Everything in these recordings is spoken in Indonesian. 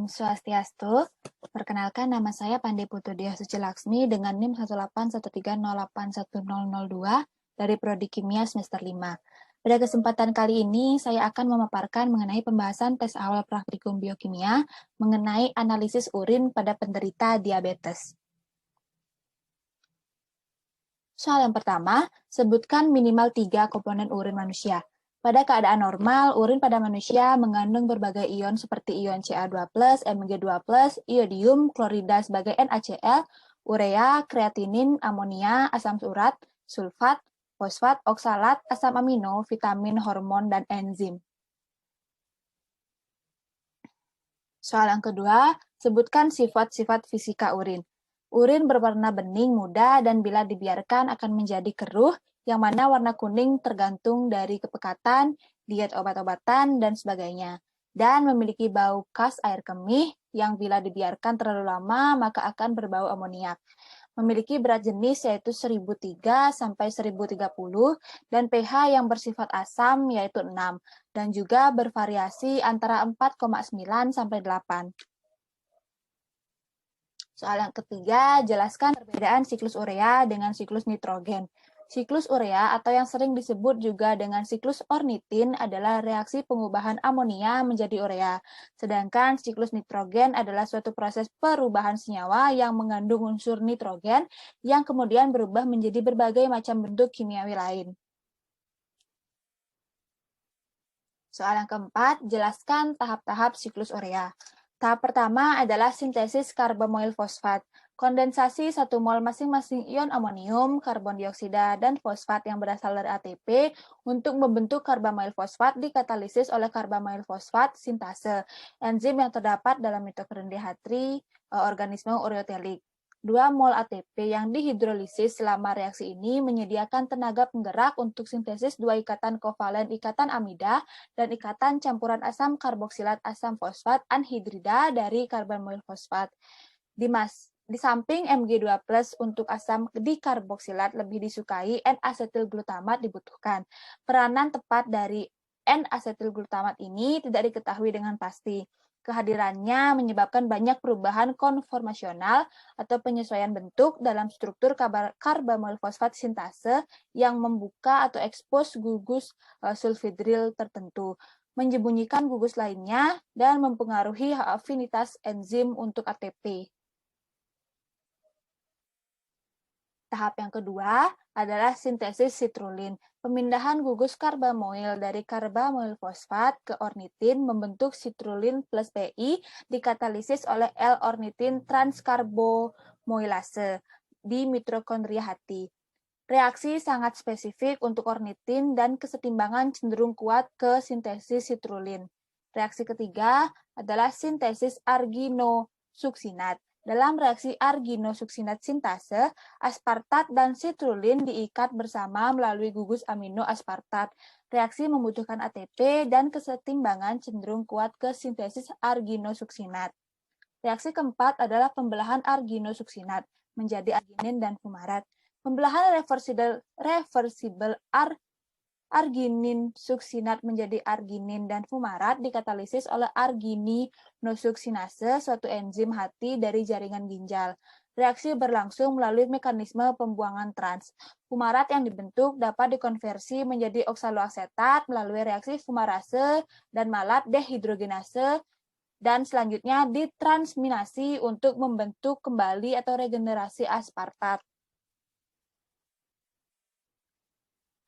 Swastiastu, perkenalkan nama saya Pandey Putudia Suci Laksmi dengan NIM 18130810002 dari Prodi Kimia semester 5. Pada kesempatan kali ini, saya akan memaparkan mengenai pembahasan tes awal praktikum biokimia mengenai analisis urin pada penderita diabetes. Soal yang pertama, sebutkan minimal 3 komponen urin manusia. Pada keadaan normal, urin pada manusia mengandung berbagai ion seperti ion Ca2+, Mg2+, iodium, klorida sebagai NaCl, urea, kreatinin, amonia, asam urat, sulfat, fosfat, oksalat, asam amino, vitamin, hormon, dan enzim. Soal yang kedua, sebutkan sifat-sifat fisika urin. Urin berwarna bening muda dan bila dibiarkan akan menjadi keruh, yang mana warna kuning tergantung dari kepekatan, diet obat-obatan, dan sebagainya. Dan memiliki bau khas air kemih yang bila dibiarkan terlalu lama maka akan berbau amoniak. Memiliki berat jenis yaitu 1003 sampai 1030 dan pH yang bersifat asam yaitu 6 dan juga bervariasi antara 4,9 sampai 8. Soal yang ketiga, jelaskan perbedaan siklus urea dengan siklus nitrogen. Siklus urea atau yang sering disebut juga dengan siklus ornitin adalah reaksi pengubahan amonia menjadi urea. Sedangkan siklus nitrogen adalah suatu proses perubahan senyawa yang mengandung unsur nitrogen yang kemudian berubah menjadi berbagai macam bentuk kimiawi lain. Soal yang keempat, jelaskan tahap-tahap siklus urea. Tahap pertama adalah sintesis karbamoil fosfat. Kondensasi 1 mol masing-masing ion amonium, karbon dioksida, dan fosfat yang berasal dari ATP untuk membentuk karbamoil fosfat dikatalisis oleh karbamoil fosfat sintase, enzim yang terdapat dalam mitokondria DH3 organisme ureotelik. 2 mol ATP yang dihidrolisis selama reaksi ini menyediakan tenaga penggerak untuk sintesis 2 ikatan kovalen ikatan amida dan ikatan campuran asam karboksilat asam fosfat anhidrida dari karbamoil fosfat. Di samping Mg2+ untuk asam dikarboksilat lebih disukai, N-asetilglutamat dibutuhkan. Peranan tepat dari N-asetilglutamat ini tidak diketahui dengan pasti. Kehadirannya menyebabkan banyak perubahan konformasional atau penyesuaian bentuk dalam struktur karbamoil fosfat sintase yang membuka atau ekspos gugus sulfidril tertentu, menyembunyikan gugus lainnya, dan mempengaruhi afinitas enzim untuk ATP. Tahap yang kedua adalah sintesis sitrulin. Pemindahan gugus karbamoil dari karbamoil fosfat ke ornitin membentuk sitrulin plus PI dikatalisis oleh L-ornitin transkarbomoilase di mitokondria hati. Reaksi sangat spesifik untuk ornitin dan kesetimbangan cenderung kuat ke sintesis sitrulin. Reaksi ketiga adalah sintesis arginosuksinat. Dalam reaksi arginosuksinat sintase, aspartat dan sitrulin diikat bersama melalui gugus amino aspartat. Reaksi membutuhkan ATP dan kesetimbangan cenderung kuat ke sintesis arginosuksinat. Reaksi keempat adalah pembelahan arginosuksinat menjadi arginin dan fumarat. Pembelahan reversibel arginin suksinat menjadi arginin dan fumarat dikatalisis oleh arginisoksinase, suatu enzim hati dari jaringan ginjal. Reaksi berlangsung melalui mekanisme pembuangan trans. Fumarat yang dibentuk dapat dikonversi menjadi oksaloasetat melalui reaksi fumarase dan malat dehidrogenase dan selanjutnya ditransminasi untuk membentuk kembali atau regenerasi aspartat.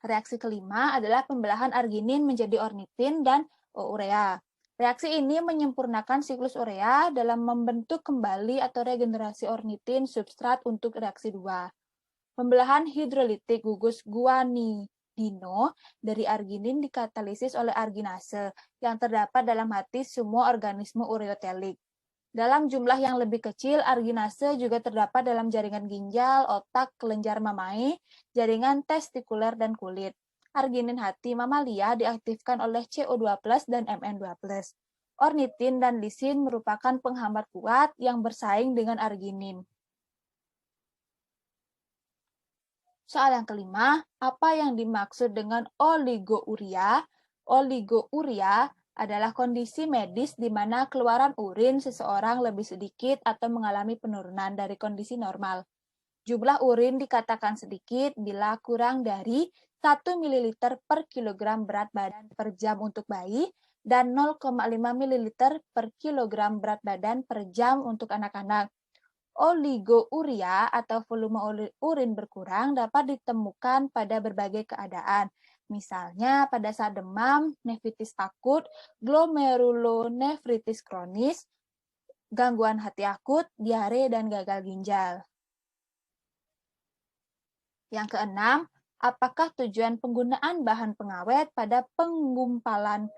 Reaksi kelima adalah pembelahan arginin menjadi ornitin dan urea. Reaksi ini menyempurnakan siklus urea dalam membentuk kembali atau regenerasi ornitin substrat untuk reaksi 2. Pembelahan hidrolitik gugus guanidino dari arginin dikatalisis oleh arginase yang terdapat dalam hati semua organisme ureotelik. Dalam jumlah yang lebih kecil, arginase juga terdapat dalam jaringan ginjal, otak, kelenjar mamae, jaringan testikuler, dan kulit. Arginin hati mamalia diaktifkan oleh CO2+ dan Mn2+. Ornitin dan lisin merupakan penghambat kuat yang bersaing dengan arginin. Soal yang kelima, apa yang dimaksud dengan oligouria? Oligouria adalah kondisi medis di mana keluaran urin seseorang lebih sedikit atau mengalami penurunan dari kondisi normal. Jumlah urin dikatakan sedikit bila kurang dari 1 ml per kilogram berat badan per jam untuk bayi dan 0,5 ml per kilogram berat badan per jam untuk anak-anak. Oligouria atau volume urin berkurang dapat ditemukan pada berbagai keadaan. Misalnya pada saat demam, nefritis akut, glomerulonefritis kronis, gangguan hati akut, diare, dan gagal ginjal. Yang keenam, apakah tujuan penggunaan bahan pengawet pada pengumpulan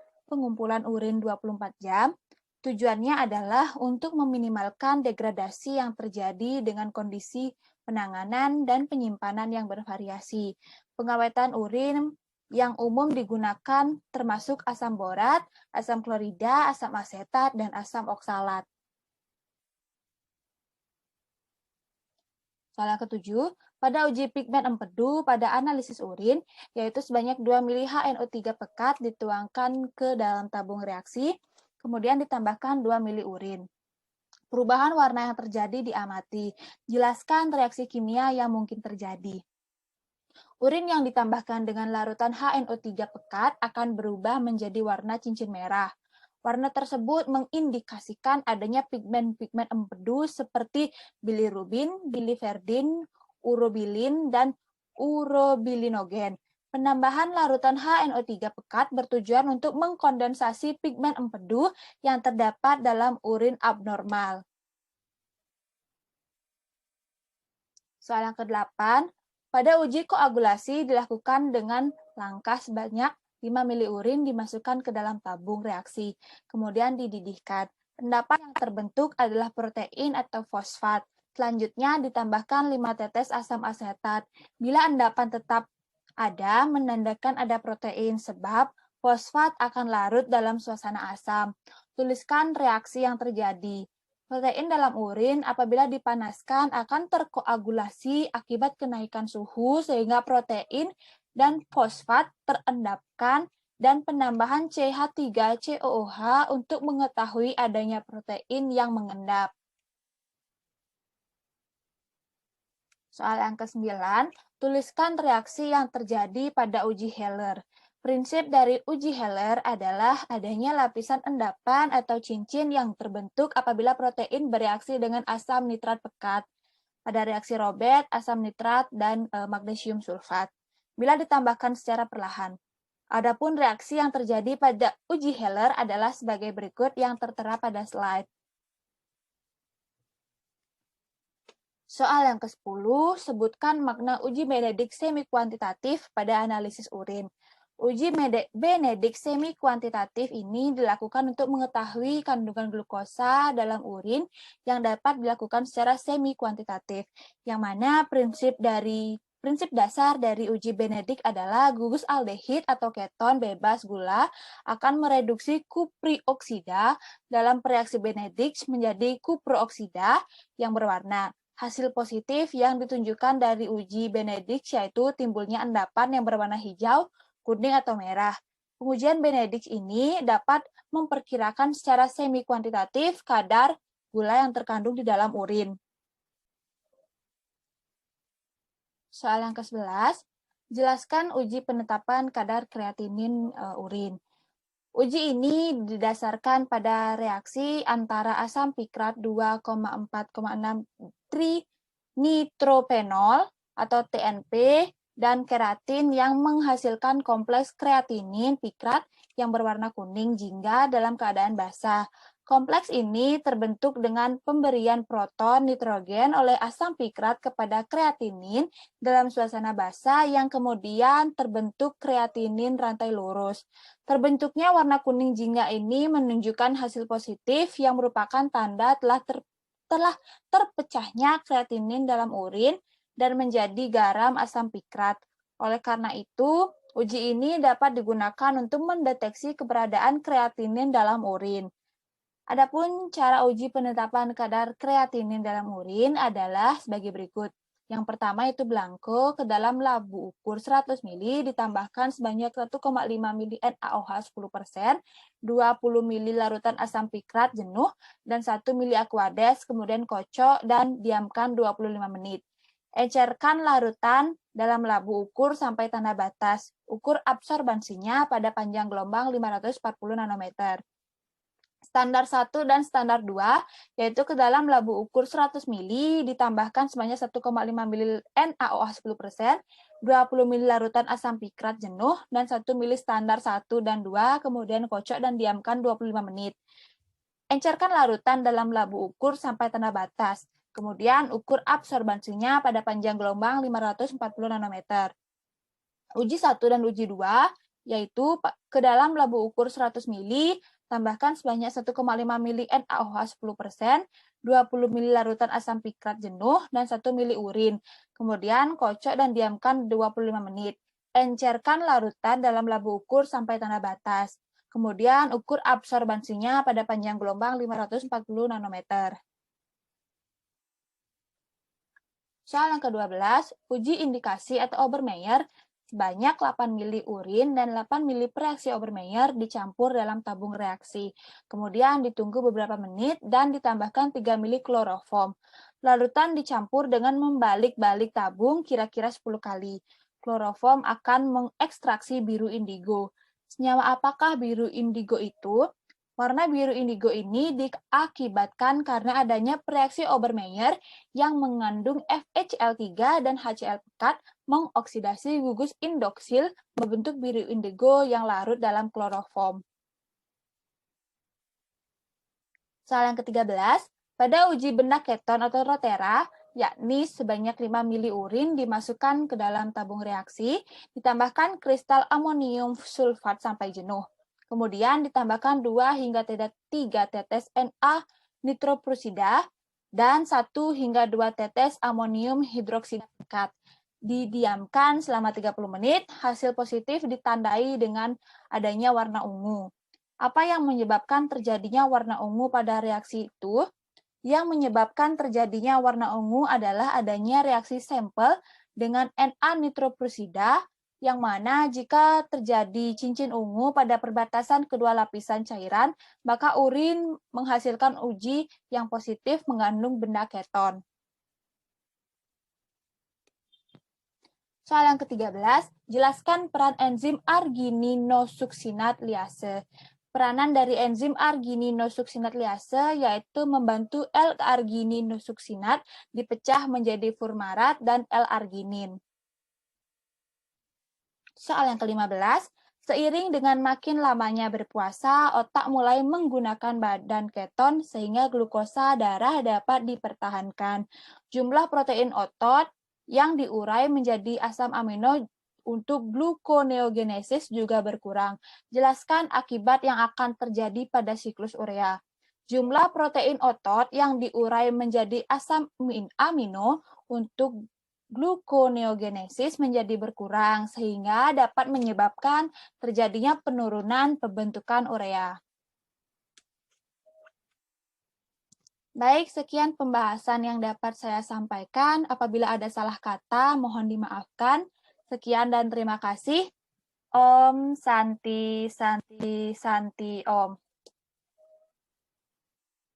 urin 24 jam? Tujuannya adalah untuk meminimalkan degradasi yang terjadi dengan kondisi penanganan dan penyimpanan yang bervariasi. Pengawetan urin yang umum digunakan termasuk asam borat, asam klorida, asam asetat, dan asam oksalat. Soal yang ketujuh, pada uji pigmen empedu pada analisis urin, yaitu sebanyak 2 mili HNO3 pekat dituangkan ke dalam tabung reaksi, kemudian ditambahkan 2 mili urin. Perubahan warna yang terjadi diamati. Jelaskan reaksi kimia yang mungkin terjadi. Urin yang ditambahkan dengan larutan HNO3 pekat akan berubah menjadi warna cincin merah. Warna tersebut mengindikasikan adanya pigmen-pigmen empedu seperti bilirubin, biliverdin, urobilin, dan urobilinogen. Penambahan larutan HNO3 pekat bertujuan untuk mengkondensasi pigmen empedu yang terdapat dalam urin abnormal. Soal yang ke-8, pada uji koagulasi dilakukan dengan langkah sebanyak 5 mili urin dimasukkan ke dalam tabung reaksi, kemudian dididihkan. Endapan yang terbentuk adalah protein atau fosfat. Selanjutnya ditambahkan 5 tetes asam asetat. Bila endapan tetap ada, menandakan ada protein sebab fosfat akan larut dalam suasana asam. Tuliskan reaksi yang terjadi. Protein dalam urin apabila dipanaskan akan terkoagulasi akibat kenaikan suhu sehingga protein dan fosfat terendapkan dan penambahan CH3COOH untuk mengetahui adanya protein yang mengendap. Soal yang ke-9, tuliskan reaksi yang terjadi pada uji Heller. Prinsip dari uji Heller adalah adanya lapisan endapan atau cincin yang terbentuk apabila protein bereaksi dengan asam nitrat pekat. Pada reaksi Robert, asam nitrat, dan magnesium sulfat. Bila ditambahkan secara perlahan. Adapun reaksi yang terjadi pada uji Heller adalah sebagai berikut yang tertera pada slide. Soal yang ke-10, sebutkan makna uji Benedict semi-kuantitatif pada analisis urin. Uji Benedict semi-kuantitatif ini dilakukan untuk mengetahui kandungan glukosa dalam urin yang dapat dilakukan secara semi-kuantitatif, yang mana prinsip dasar dari uji Benedict adalah gugus aldehid atau keton bebas gula akan mereduksi kuprioksida dalam reaksi Benedict menjadi kuprooksida yang berwarna. Hasil positif yang ditunjukkan dari uji Benedict yaitu timbulnya endapan yang berwarna hijau, kuning, atau merah. Pengujian Benedict ini dapat memperkirakan secara semi-kuantitatif kadar gula yang terkandung di dalam urin. Soal yang ke-11, jelaskan uji penetapan kadar kreatinin urin. Uji ini didasarkan pada reaksi antara asam pikrat 2,4,6 trinitropenol atau TNP dan keratin yang menghasilkan kompleks kreatinin pikrat yang berwarna kuning jingga dalam keadaan basah. Kompleks ini terbentuk dengan pemberian proton nitrogen oleh asam pikrat kepada kreatinin dalam suasana basah yang kemudian terbentuk kreatinin rantai lurus. Terbentuknya warna kuning jingga ini menunjukkan hasil positif yang merupakan tanda telah terpecahnya kreatinin dalam urin dan menjadi garam asam pikrat. Oleh karena itu, uji ini dapat digunakan untuk mendeteksi keberadaan kreatinin dalam urin. Adapun cara uji penetapan kadar kreatinin dalam urin adalah sebagai berikut. Yang pertama itu blanko, ke dalam labu ukur 100 ml ditambahkan sebanyak 1,5 ml NaOH 10%, 20 ml larutan asam pikrat jenuh, dan 1 ml aquades, kemudian kocok dan diamkan 25 menit. Encerkan larutan dalam labu ukur sampai tanda batas. Ukur absorbansinya pada panjang gelombang 540 nanometer. Standar 1 dan standar 2, yaitu ke dalam labu ukur 100 ml ditambahkan sebanyak 1,5 ml NaOH 10%, 20 ml larutan asam pikrat jenuh, dan 1 ml standar 1 dan 2, kemudian kocok dan diamkan 25 menit. Encerkan larutan dalam labu ukur sampai tanda batas. Kemudian ukur absorbansinya pada panjang gelombang 540 nanometer. Uji 1 dan uji 2, yaitu ke dalam labu ukur 100 ml, tambahkan sebanyak 1,5 ml NaOH 10%, 20 ml larutan asam pikrat jenuh, dan 1 ml urin. Kemudian kocok dan diamkan 25 menit. Encerkan larutan dalam labu ukur sampai tanda batas. Kemudian ukur absorbansinya pada panjang gelombang 540 nanometer. Soal yang ke-12, uji indikasi atau Obermeyer. Sebanyak 8 ml urin dan 8 ml reaksi Obermeyer dicampur dalam tabung reaksi. Kemudian ditunggu beberapa menit dan ditambahkan 3 ml kloroform. Larutan dicampur dengan membalik-balik tabung kira-kira 10 kali. Kloroform akan mengekstraksi biru indigo. Senyawa apakah biru indigo itu? Warna biru indigo ini diakibatkan karena adanya reaksi Obermeyer yang mengandung FeCl3 dan HCl pekat mengoksidasi gugus indoksil membentuk biru indigo yang larut dalam kloroform. Soal yang ke-13, pada uji benda keton atau rotera, yakni sebanyak 5 ml urin dimasukkan ke dalam tabung reaksi, ditambahkan kristal amonium sulfat sampai jenuh. Kemudian ditambahkan 2 hingga 3 tetes Na nitroprusida dan 1 hingga 2 tetes amonium hidroksida pekat. Didiamkan selama 30 menit, hasil positif ditandai dengan adanya warna ungu. Apa yang menyebabkan terjadinya warna ungu pada reaksi itu? Yang menyebabkan terjadinya warna ungu adalah adanya reaksi sampel dengan Na nitroprusida, yang mana jika terjadi cincin ungu pada perbatasan kedua lapisan cairan, maka urin menghasilkan uji yang positif mengandung benda keton. Soal yang ke-13, jelaskan peran enzim argininosuksinat liase. Peranan dari enzim argininosuksinat liase yaitu membantu L-argininosuksinat dipecah menjadi furmarat dan L-arginin. Soal yang ke-15, seiring dengan makin lamanya berpuasa, otak mulai menggunakan badan keton sehingga glukosa darah dapat dipertahankan. Jumlah protein otot yang diurai menjadi asam amino untuk gluconeogenesis juga berkurang. Jelaskan akibat yang akan terjadi pada siklus urea. Jumlah protein otot yang diurai menjadi asam amino untuk gluconeogenesis menjadi berkurang, sehingga dapat menyebabkan terjadinya penurunan pembentukan urea. Baik, sekian pembahasan yang dapat saya sampaikan. Apabila ada salah kata, mohon dimaafkan. Sekian dan terima kasih. Om Santi Santi Santi Om.